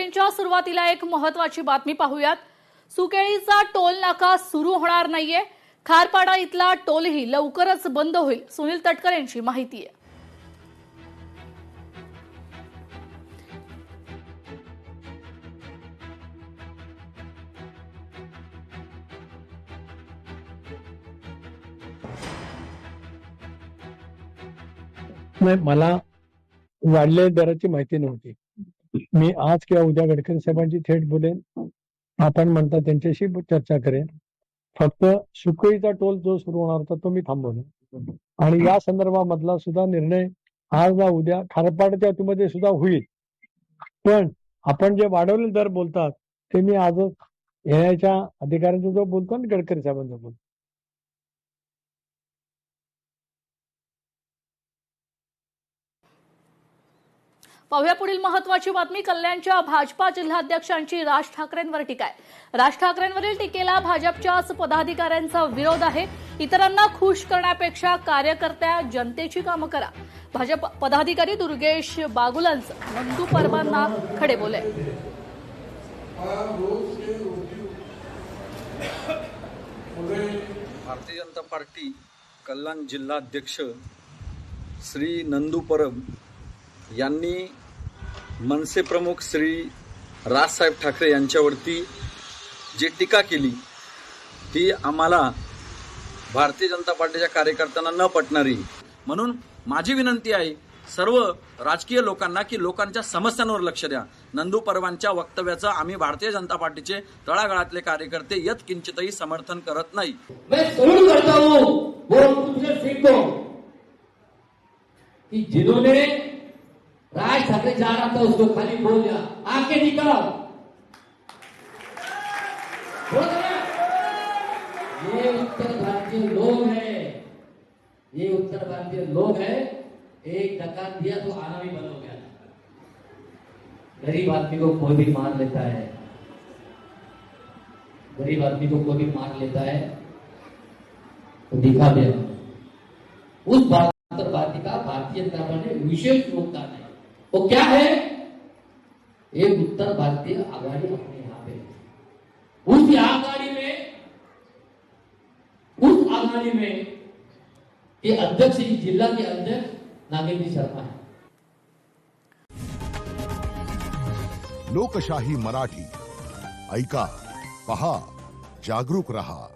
बुलेटिनच्या सुरुवातीला एक महत्त्वाची बातमी पाहूयात। सुकेळीचा टोल नाका सुरू होणार नाहीये। खारपाडा इथला टोलही लवकरच बंद होईल। सुनील तटकर यांची माहिती आहे। मला वाढलेल्या दराची माहिती नव्हती। मी आज किंवा उद्या गडकरी साहेबांची थेट बोलेन, आपण म्हणता त्यांच्याशी चर्चा करेन। फक्त सुकळीचा टोल जो सुरू होणार होता तो मी थांबवला आणि या संदर्भामधला सुद्धा निर्णय आज ना उद्या खारपाडच्या अटीमध्ये सुद्धा होईल। पण आपण जे वाढवलेले दर बोलतात ते मी आजच येण्याच्या अधिकाऱ्यांचा जो बोलतो आणि गडकरी साहेबांचा बोलतो। पाहूया पुढील महत्त्वाची बातमी। कल्याणच्या भाजपा जिल्हाध्यक्षांची राज ठाकरेंवर टीका आहे। राज ठाकरेंवरील टीकेला भाजपच्याच पदाधिकाऱ्यांचा विरोध आहे। इतरांना खुश करण्यापेक्षा कार्यकर्त्या जनतेची कामं करा। भाजप पदाधिकारी दुर्गेश बागुलांचं नंदू परबांना खडे बोले। भारतीय जनता पार्टी कल्याण जिल्हाध्यक्ष श्री नंदू परब यांनी मनसे प्रमुख श्री राजसाहेब ठाकरे यांच्यावरती जी टीका केली ती आम्हाला भारतीय जनता पार्टीच्या कार्यकर्त्यांना न पटणारी। म्हणून माझी विनंती आहे सर्व राजकीय लोकांना की लोकांच्या समस्यांवर लक्ष द्या। नंदू परबांच्या वक्तव्याचं आम्ही भारतीय जनता पार्टीचे तळागाळातले कार्यकर्ते यत्किंचितही समर्थन करत नाही। मैं जरूर करता हूं वो तुमसे सीखो कि जिन्होंने राज ठाकरे जा रहा था उसको खाली बोल दिया आके निकलो। ये उत्तर भारतीय लोग हैं, ये उत्तर भारतीय लोग हैं। एक धक्का दिया तो आना भी बंद हो गया। गरीब आदमी को कोई भी मार लेता है, गरीब आदमी को कोई भी मार लेता है तो दिखा दे। उस उत्तर भारतीय का भारतीय जनता पार्टी विशेष योगदान है। वो क्या है? एक उत्तर भारतीय आघाड़ी अपने यहां पे, उस आघाड़ी में के अध्यक्ष जिला के अध्यक्ष नागेंद्र शर्मा है। लोकशाही मराठी ऐका, पहा, जागरूक रहा।